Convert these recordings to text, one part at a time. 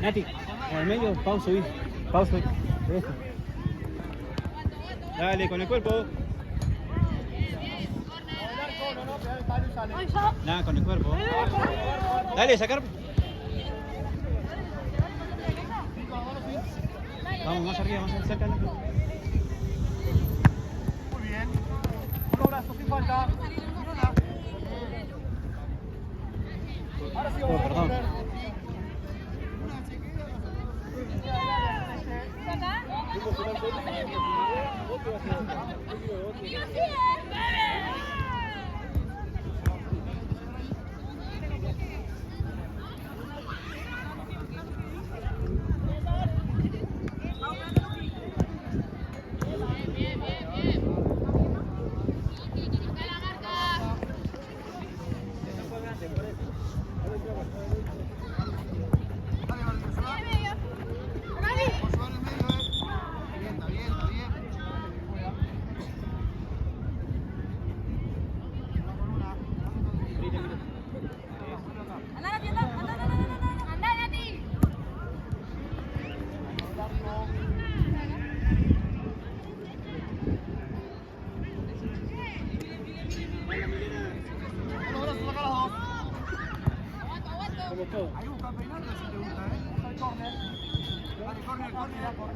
Nati, en el medio, pausa ahí. Pausa ahí. Eso. Dale, con el cuerpo. Nada, con el cuerpo. Dale, sacar. Vamos, más arriba, más cerca. Muy bien. Un abrazo sin falta. Ahora sí vamos. Perdón.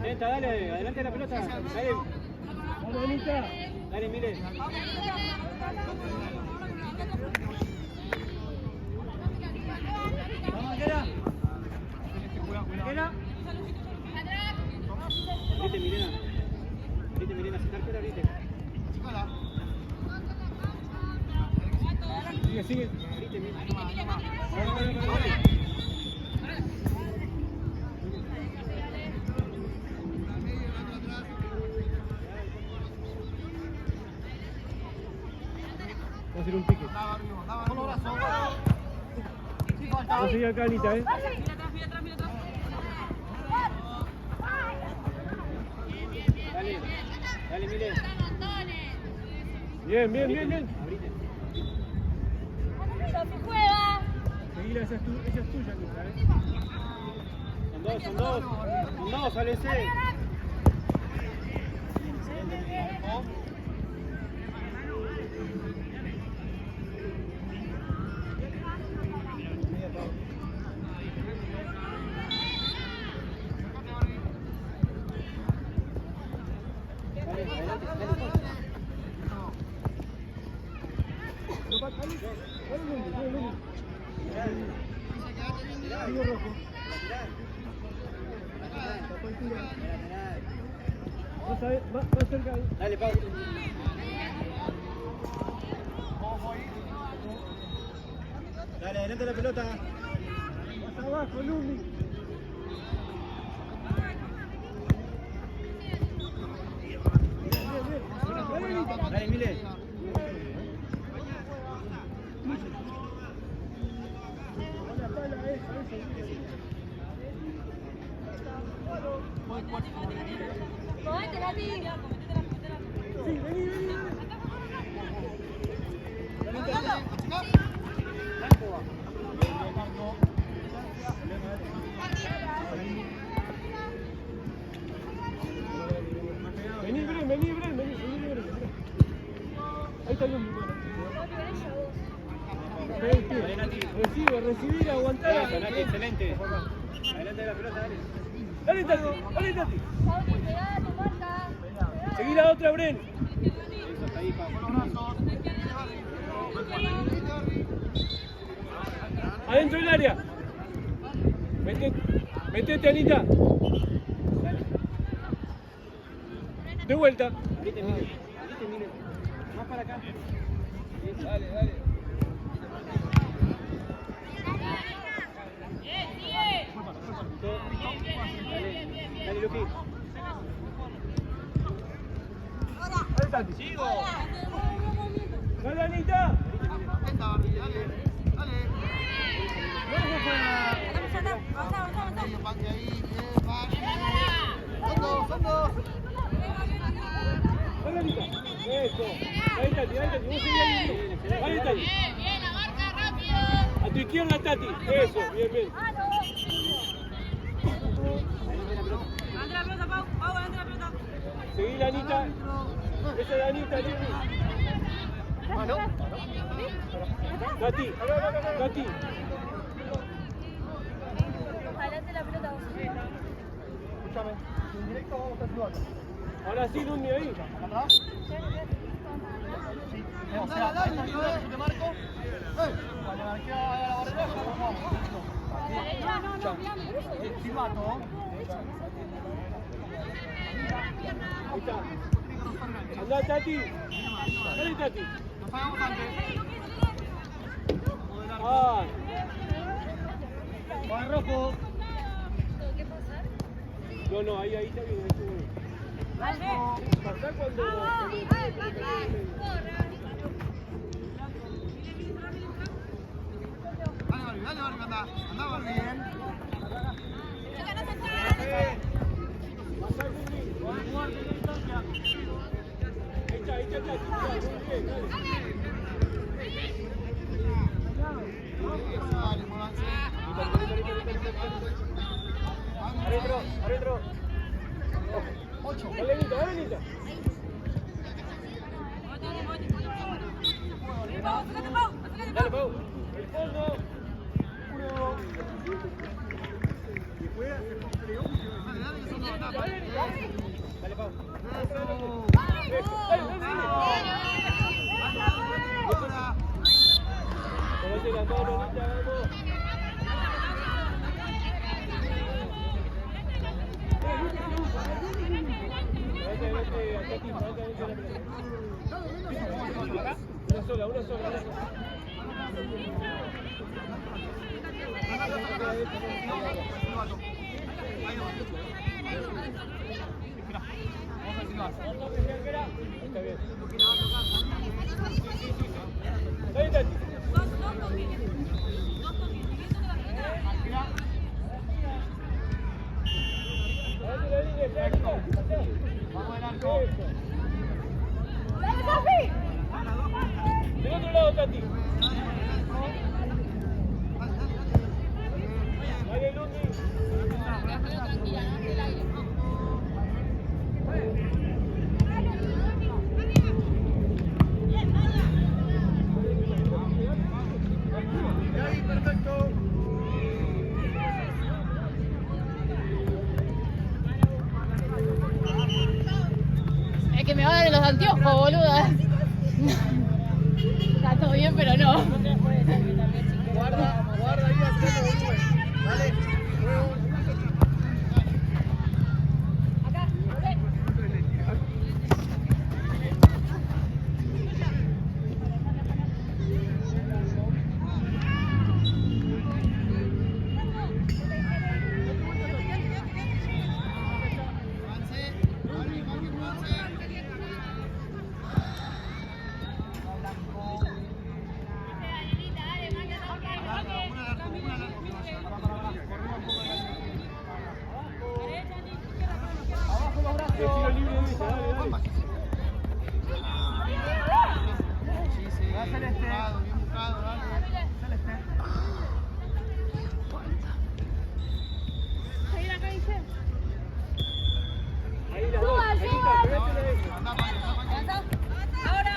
Lenta, dale, adelante la pelota. Dale. Dale, mire. Vamos, Andera. Viste, Milena. Viste, Milena, sin arquera, viste. Sigue, sigue. Viste, Milena. Va a hacer un pique. No sigue acá, Anita, Mira atrás. Dale, Mile. Bien. Abrite. Sofi juega. Seguila, esa es tuya, Anita, Son dos, sálese. Dale, Pau. Dale, adelante la pelota. Más abajo, Lumi. Dale, Mile. ¡Comete, Nati! Sí, vení, vení. Vení, Bren, vení, Bren, vení, Bren. Ahí está bien. Recibe, recibir, aguantar. Excelente. Adelante de la pelota, dale. Dale, Tati, dale, Tati. Pauli, pegale, marca. Seguí la otra, Bren. Eso está ahí, Pablo. Adentro del área. Metete, Anita. De vuelta. Ahorita mire. Más para acá. Dale, dale. Dale, Luqui. Dale, Tati. Sigo. Dale, Anita. Dale, Anita. Eso. Ahí, Tati, ahí, Tati. Vos seguí ahí. Dale, Tati. Bien, abarca rápido. A tu izquierda, Tati. Eso, bien, bien. Anda la pelota, Pau, anda la pelota. Seguí la Anita. Esa es la Anita, Lili. Tati, Tati. Adelante la pelota vos. Escúchame. En directo vamos a ayudar. Ahora sí, Lumi, ahí. ¿Atrás? Sí. O sea, ahí está ayuda, yo te marco. Cuando marqué a la barrera, vamos. Silbato. Ahí está. Andá, Tati. Dale, Tati. Nos pagamos antes. Ah. Va el rojo. ¿Qué pasa? No, no, ahí está bien. Ahí está bien. Pasá cuando... Dale, Barbie, anda. Anda, Barbie. Bien. Pasá, Lumi. Ahí está, Tati. Muy bien, dale. Dale, muévanse. Adentro. 8. Dale, Anita, dale, Anita. Dale, Pau. El fondo. Dale, Pau. Ponete las manos, Anita, vamos. Una sola. Está bien. Dale, Tati. Vamos al arco. ¡Dale, Sofi! Del otro lado, Tati. Dale, Lumi. Tranquila, no hace el aire. Ahí, perfecto. Es que me van a dar los anteojos, boluda. Está todo bien, pero no. Guarda ahí, hacelo volumen. Dale. Acá, volvé. Va Celeste. Bien buscado, dale. Celeste. Ahí las dos. Ahí está, pegátela a ella. Ahora.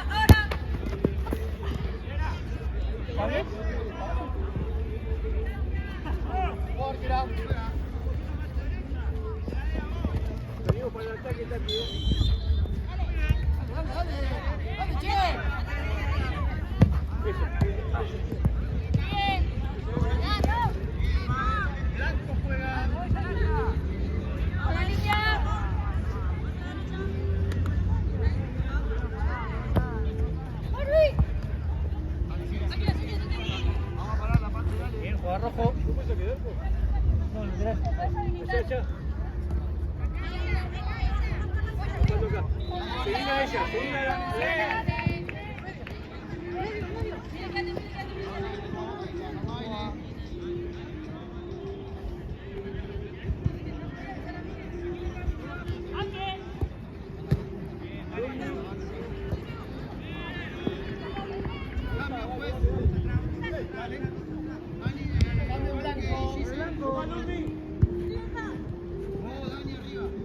¿Vale? Venimos para el ataque, Tati. Blanco juega. Vamos a parar la parte, dale. Bien, juega rojo. ¿No puedes quedar? No, lateral. Allá. Seguila a ella, seguila a la...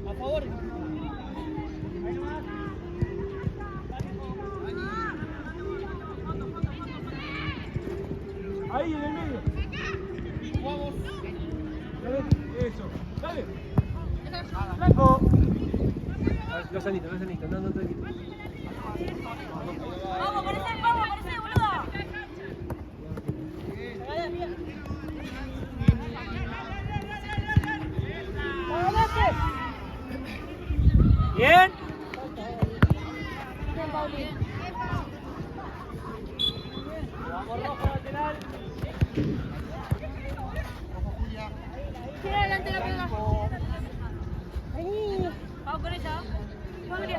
A favor. Ahí en el medio. Vamos. Eso. Dale. Blanco. No sanita, no, tranquilo. Vamos, aparece, boludo. Bien. Vamos rojo lateral. Tira adelante la pelota. Vamos con ella. Vamos con ella.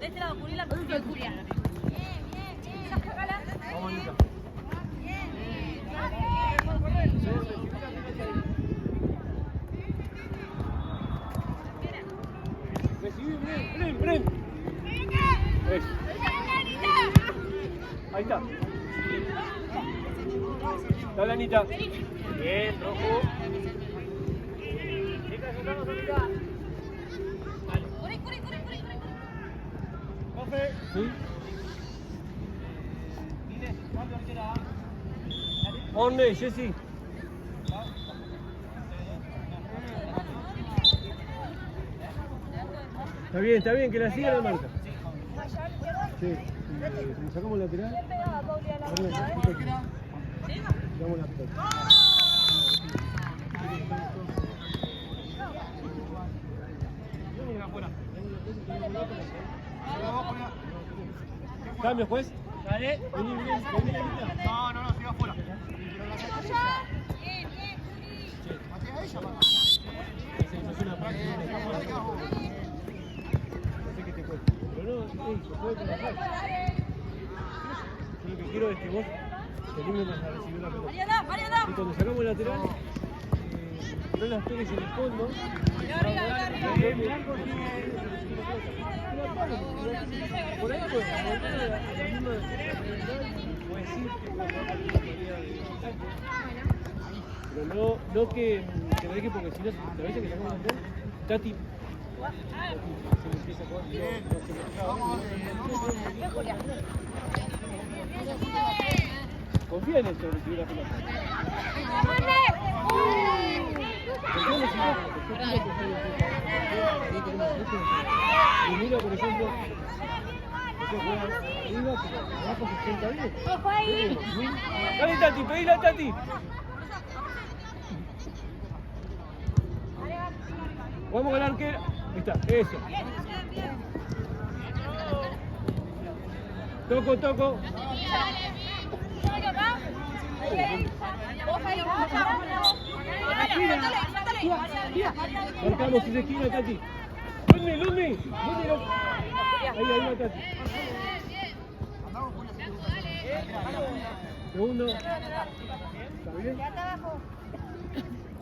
De este lado, Julia. Julia. Sácala. Vamos, Anita. Recibí, Bren. Eso. Ahí está. Dale, Anita. Bien, rojo. Chicas, soltamos, Anita. Corre. Profe. Sí. Dile, ¿cuándo quiera? ¿Dónde, Jessy? Está bien, que la siga la marca. Sí, si sacamos lateral. Damos la pelota. Cambio, juez. Dale. Vení. No, siga afuera. Pero no, se puede trabajar. Yo lo que quiero es que vos te animes a recibir la pelota. Y cuando sacamos el lateral, no las toques en el fondo. Por ahí pues, a la misma puedes decir pero no que me deje porque si no, la vez que sacamos la pelota, Tati se me empieza a jugar. Confía en eso, recibir la pelota. Y mira, por ejemplo, arriba, abajo se sienta bien. Ojo ahí. Dale, Tati, pedile a Tati. Vamos con la arquera. Ahí está, eso. Toco. Marcamos esa esquina, Tati. Ludmi. Ahí va Tati. Segundo. ¿Está bien?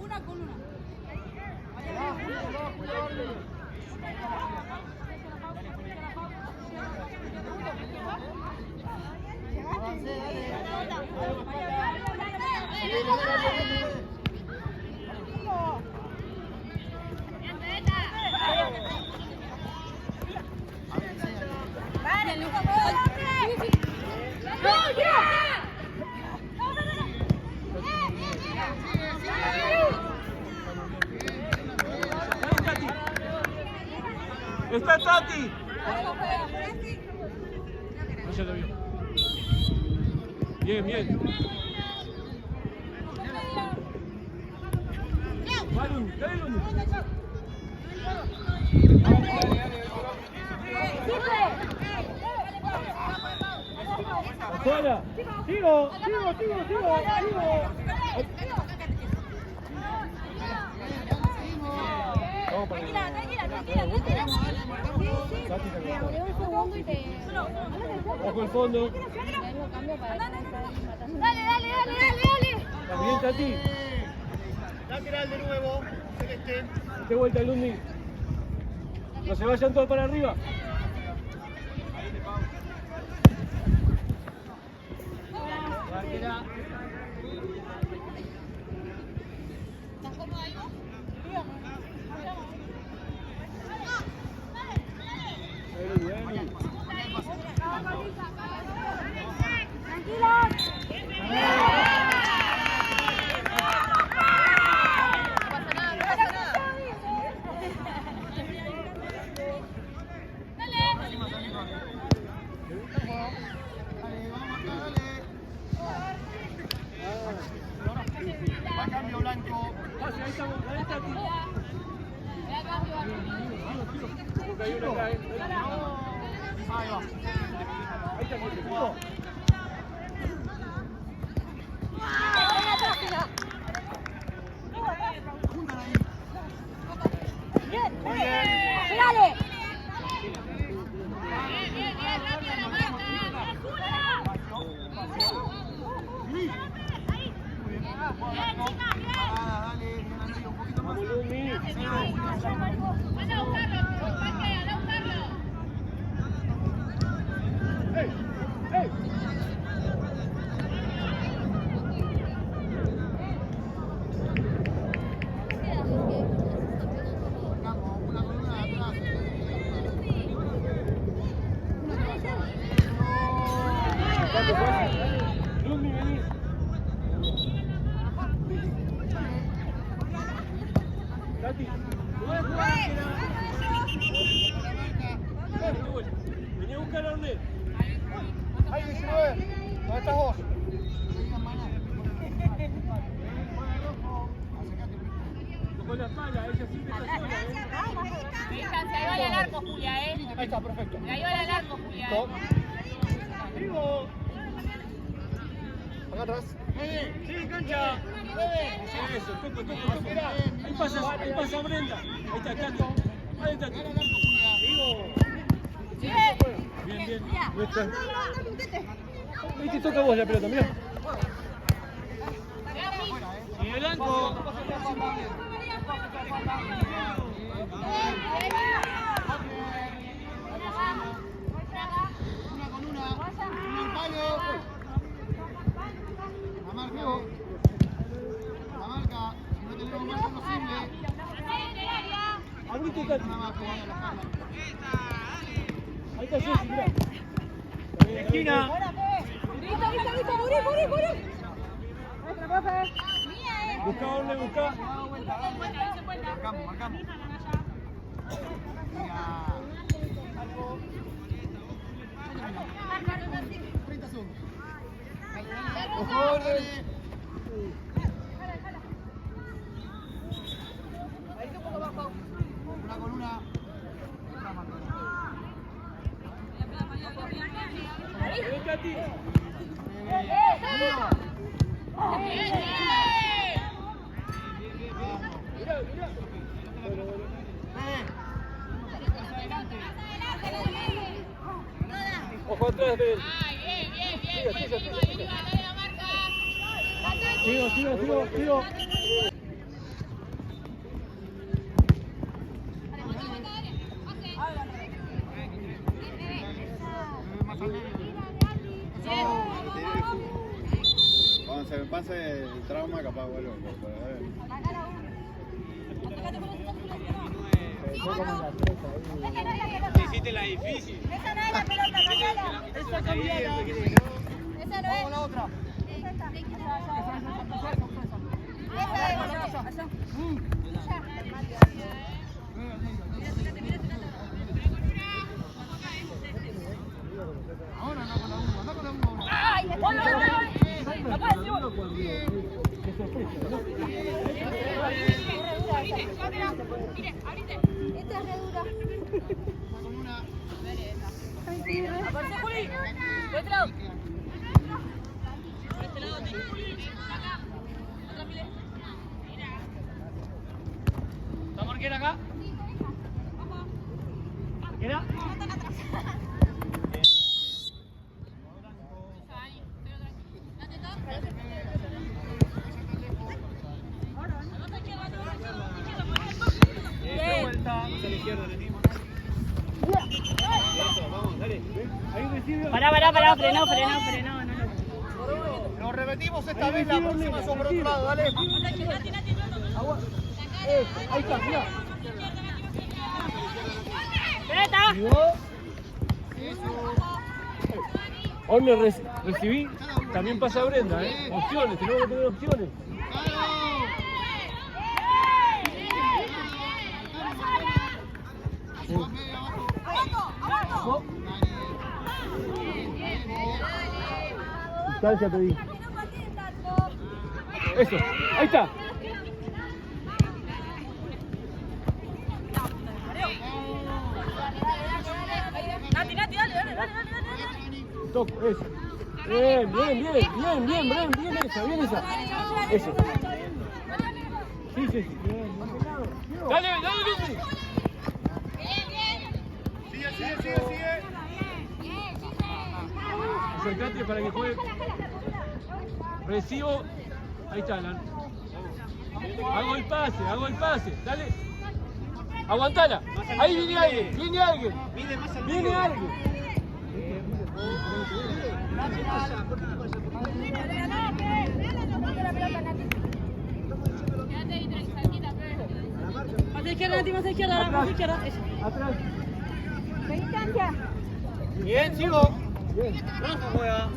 Una con una. ¡Está Tati! No se lo vio. Bien, bien. Balun, dale uno. Afuera. Sigo. Vamos para Tranquila. Bajo el fondo. Dale. ¿Está bien, Tati? Lateral de nuevo, Celeste. De vuelta, Lundi. No se vayan todos para arriba. Va cambio blanco. Ahí estamos, ahí está Tati. Porque hay uno acá, Ahí va. Ahí está Tati. Dale. Vamos, Lumi. ¡Ey! Lumi, vení. Tati, vení a buscar a Orne. Ahí, 19. ¿Dónde estás vos? Tocó la pala, ella siempre está sola, Ahí va el arco, Julia, Ahí está, perfecto. Ahí va el arco, Julia, Top. Acá atrás. Sí, cancha. Eso, toco. Ahí pasa Brenda. Ahí está, Tati. Ahí está, Tati. Bien. No está. Ahí te toca a vos la pelota, mirá. Sigue blanco. La marca, si no tenemos más posible. Abrite, Tati. Ahí está Jessy, mirá. Esquina. Listo, Muri. Nuestra profe. Busca, Orne, busca. Marcamos. Una con una. Ven, Tati. Mirá. Ojo atrás de él. Sigo. se me pase el trauma, capaz vuelvo. Hiciste la difícil. Esa no es la pelota, sacala. Esa cambiada. Esa no es. La otra. Esa está. Esa es. Ahora anda con la 1, anda con la 1. ¡Ay! ¡No puedes Esta es re dura. Con una. Aparece Juli. Por este lado. ¿Está Morquera acá? ¿Morquera? Vuelta. Hacia la izquierda, Lenny. Vamos, dale. Ahí recibe. Pará, frenó. Lo repetimos esta vez, la próxima son por otro lado, dale. Ahí está, mirá. ¡Pelota! Orne recibí, también pasa Brenda, opciones, tenemos que tener opciones. ¡Abajo! Distancia te di. Eso, ahí está. Nati, dale. Toco, eso. Bien, bien esa. Eso. Sí. Dale, Lucy. Sigue. Acercate para que juegue. Recibo. Ahí está, Alan. Hago el pase. Dale. Aguantala. Ahí viene alguien. Viene alguien. Más a izquierda. Eso. Atrás. ¿Qué distancia? Bien, sigo. Bien. Rafa juega.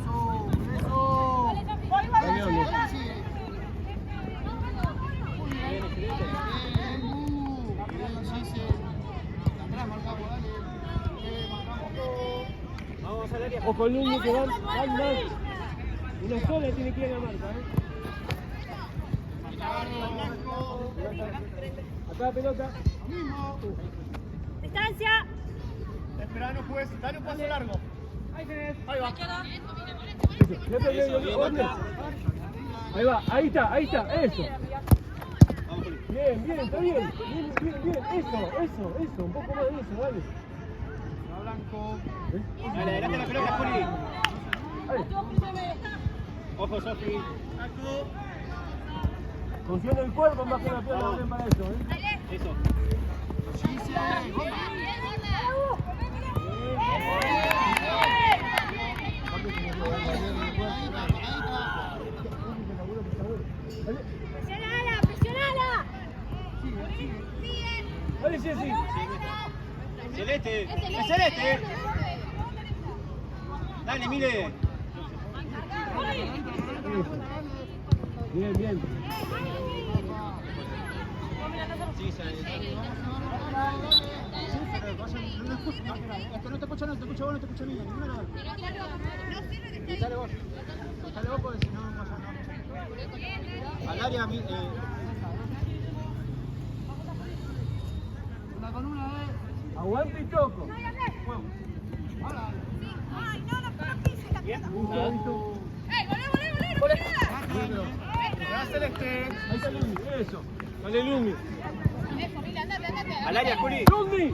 Vamos al área. Ojo el niño que van más. Una sola tiene que ir a la marca, Acá pelota. Distancia. Espera, no puedes. Dale un paso largo. Ahí va. Ahí va, ahí está, eso. Bien, está bien. Eso, un poco más de eso, dale. Blanco. Dale, adelante la pelota, Juli. Ahí. Ojo, Sofi. Confía en el cuerpo más que la pierna para eso, Eso. Presionala. Dale, Ceci. Celeste. Celeste. Dale, mire. Bien. Sí, sale. Es que no te escucha, vos, no te escucha a mí. Dale vos. Dale vos porque si no al área Una con una, Aguante y toco. Ay, no listo. ¡Volé! Celeste. Ahí está Lumi, eso. Dale, Lumi. al área, Juli. ¡Lumi!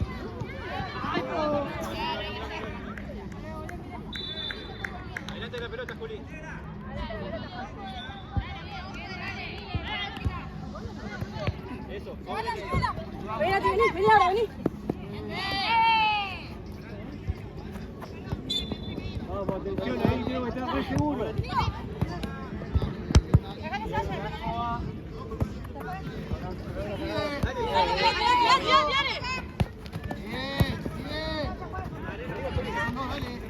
Adelante la pelota, Juli. Eso. Vení ahora, vení. Vamos, atención, ahí tengo que estar re seguro. Vení.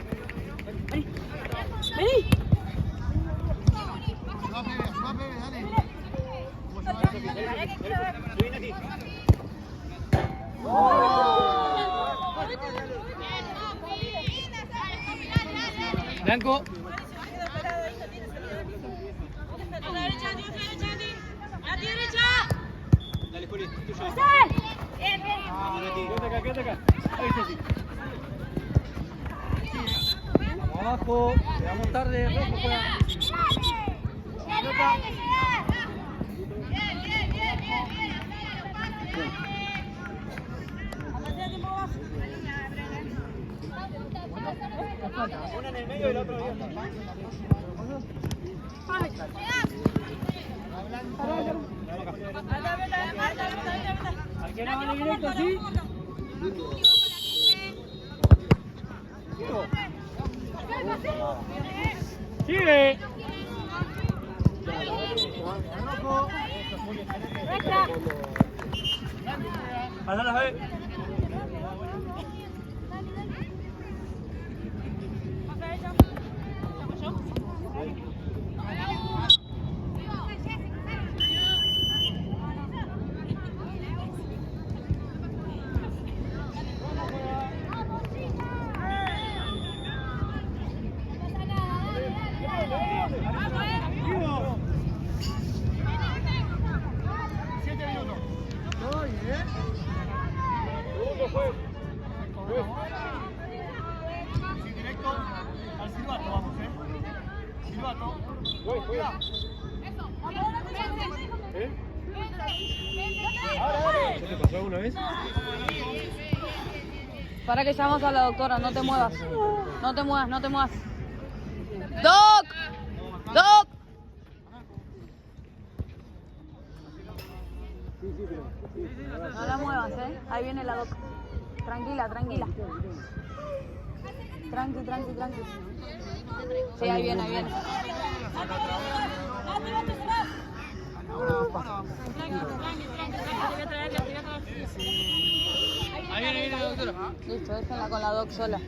Blanco. A la derecha, a la derecha. Dale, Juli, tuyo. Bien, bien. Quédate acá. Ahí está, sí. Abajo, llegamos tarde, rojo juega. Una en el medio y la otra arriba. ¿A qué no van directo así? Sigue. Pasala, ve. ¿Qué te pasó alguna vez? Para que llamamos a la doctora, no te muevas. No te muevas, no te muevas. ¡Doc! ¡Doc! No la muevas, Ahí viene la doc. Tranquila, tranquila. Tranqui. Sí, ahí viene, ahí viene. Ahí viene la doctora. Listo, déjenla con la doc sola.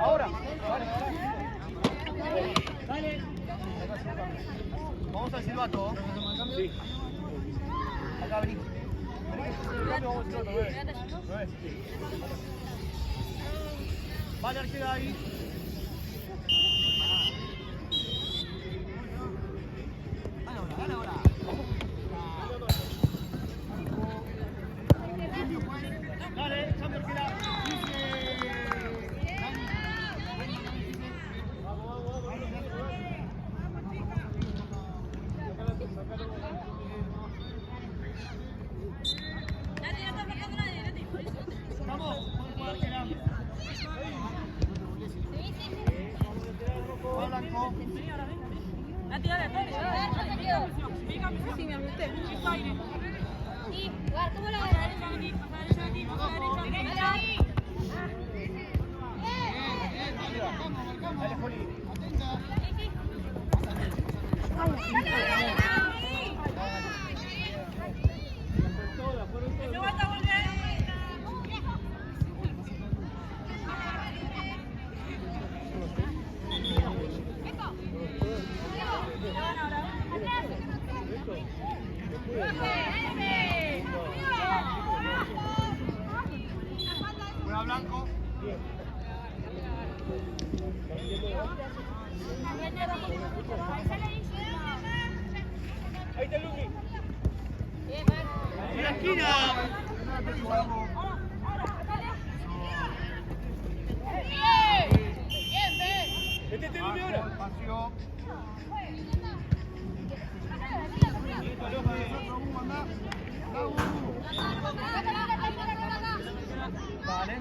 Ahora. Vamos al silbato. Sí. Acá, vení. Vale, arquera ahí. Gana ahora. Dale, cambio arquera. Vamos, arquera. Va Blanco. Nati, dale, sí, me asusté. Sí, ¿cómo la Dale, Juli. Juega Blanco. Ahí está Luqui. En la esquina. Métete Luqui ahora. Espacio. Vale.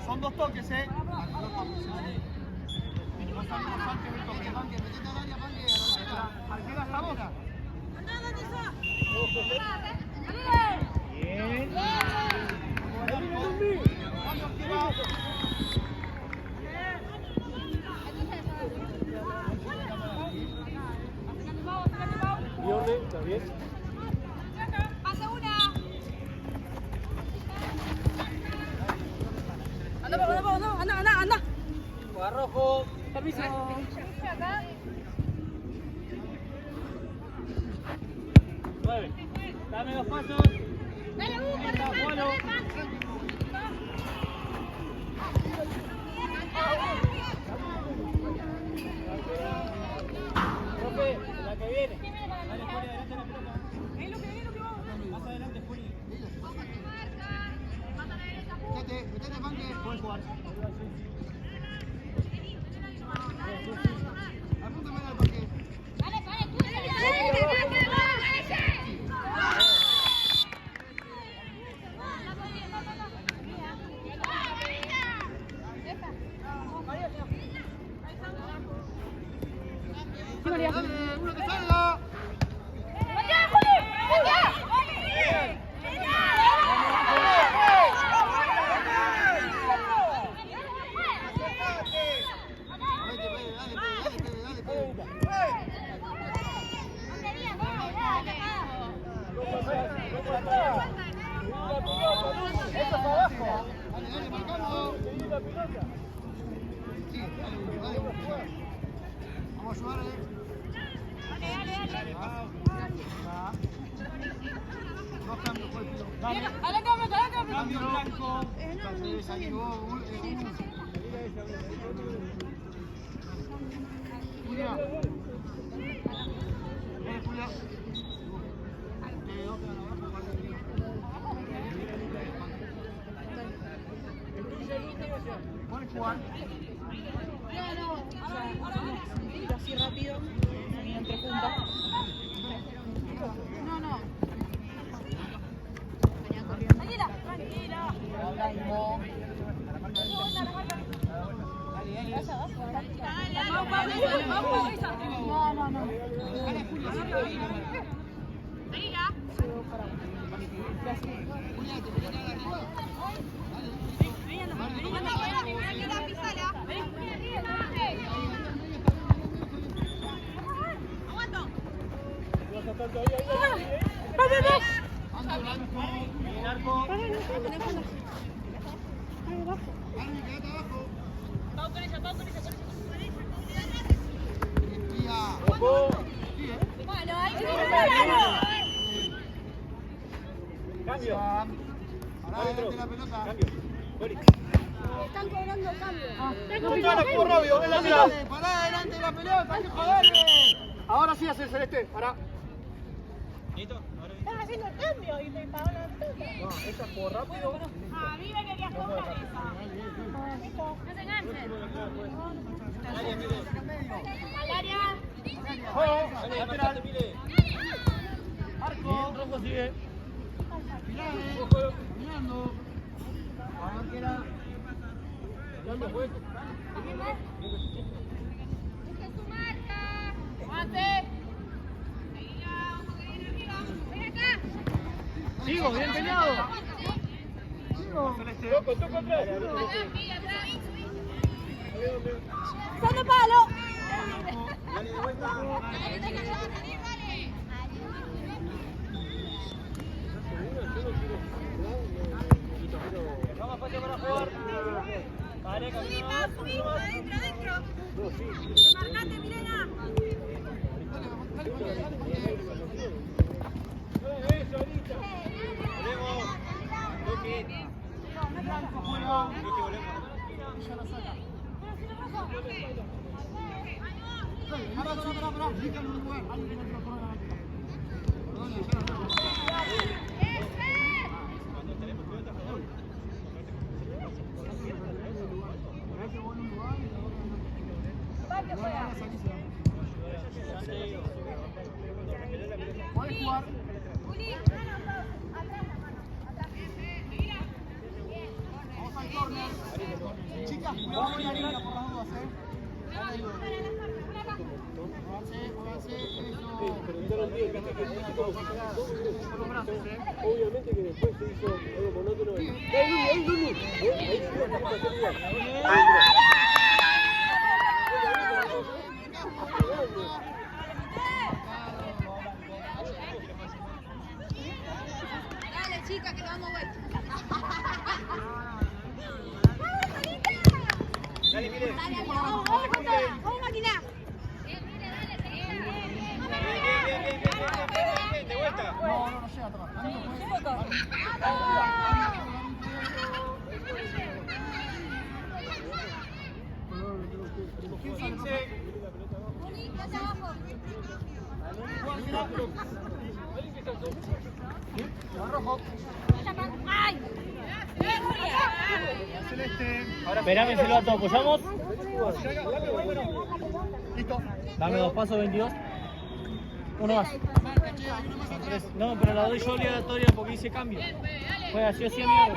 Son dos toques, Arquera hasta ahora. Bien. eso. Pase una. Anda. Juega rojo. Permiso. Acá. 9. Dame 2 pasos. Dale, Venga, jugalo. Profe, la que viene. Dale, Juli, adelante la pelota. Más adelante, Juli. Metete, Manque. Puedes jugar. Apúntame al parque. Dale, tú. Dale, uno que salga. Eso para abajo. Dale, marcamos. Seguí la pelota. Sí, dale. Vamos a ayudar, Dos cambios, fue el tiro. Cambio blanco. Se activó Julia. Julia. ¿Puedes jugar? Ir así rápido. Entre juntas. No. Tranquila. No. Ando blanco. El arco. Armi, quédate abajo. Pau con ella. Espía. Ojo. Sí, Bueno, ahí Cambio. Pará, adelante la pelota. Cambio. Boris. están cobrando cambio. No gana por Robio, ven lateral. Pará, adelante la pelota, hay que joderle. Ahora sí hace el celeste, pará. Estás haciendo el cambio y me pagó la pelota. No, ella jugó rápido. A mí me querías cobrar esa. No se enganchen. Al área. Juego, lateral. Arco. Rojo sigue. Mirando. A ver qué era. ¿Dónde fue? Busca su marca. Mate. Ven acá. Sigo, bien peleado. Toco atrás. ¡Sale palo! Dale de vuelta. Dale, te cayó, salir, dale. Vamos espacio para jugar. Vale, Subí, Pau, subí. Adentro. No, sí. Marcate, Milena. Eso, ahorita. Volvemos. Toque. Blanco juega. Toque, volvemos. Pará. Fíjate en un lugar. Alguien que no corre la máquina. Perdón, Cuando tenemos pelota, por favor. Parece bueno un lugar y la otra no. Igual ahora salís. ¿Podés jugar? Juli. Vamos al córner. Chicas, cuidado con la línea por las dudas, Muévanse, eso. Pero entraron 10, viste que se hizo Con los brazos, obviamente que después se hizo algo monótono. ¡Ahí, Luni! Ahí se va a hacer. Mica, que lo vamos a ver. Dale, mire. Vamos, máquina. Bien, de vuelta. No llega a tocar. ¡Ay! Esperame, Silvato, ¿apoyamos? Listo. Dame 2 pasos, 22. Uno más. No, pero la doy yo obligatoria porque hice cambio. Fue así, así, amigo.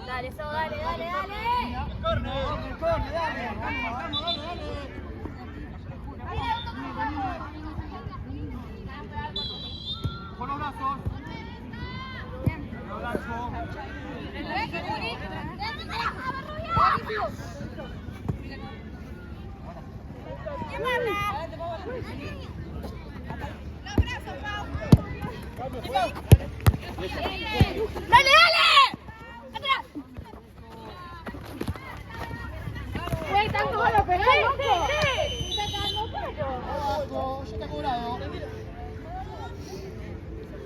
Dale, eso, dale, dale, dale. Con los brazos. ¡Dale, dale! ¡Atrás! ¡Güey, tanto van a pegar, loco! ¡Sí! Ya está cobrado.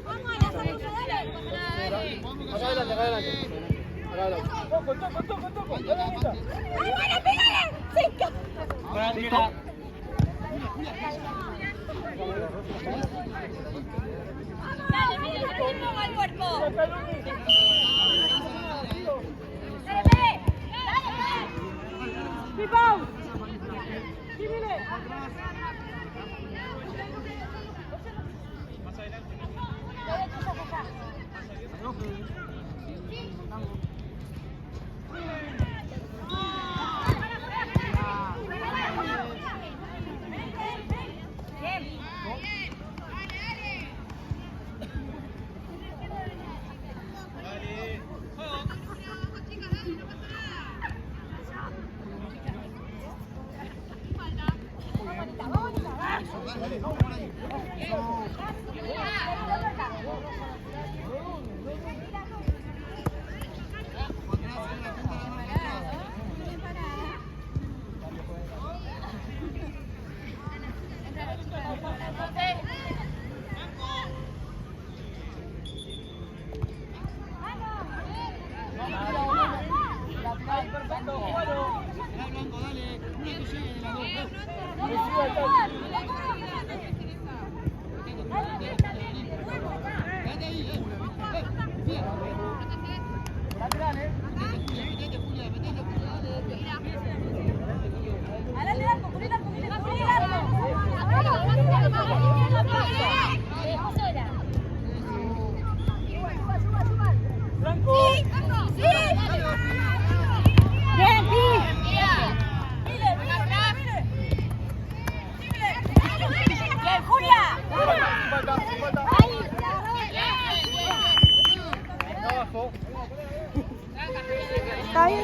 Vamos a la salida, dale. Acá adelante, acá adelante. Acá adelante. Toco. Dale, Anita. ¡Ay, bueno, pégale! ¡Sí! Tranquila. Dale, mira, no te pongo al cuerpo. Dale, ¡Pipón! ¡Sí, mire!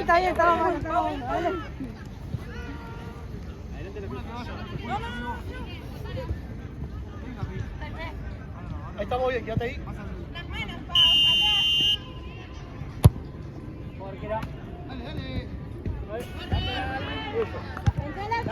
Está bien, estaba bueno. Dale. Estamos bien, quédate ahí. Dale. Entrale al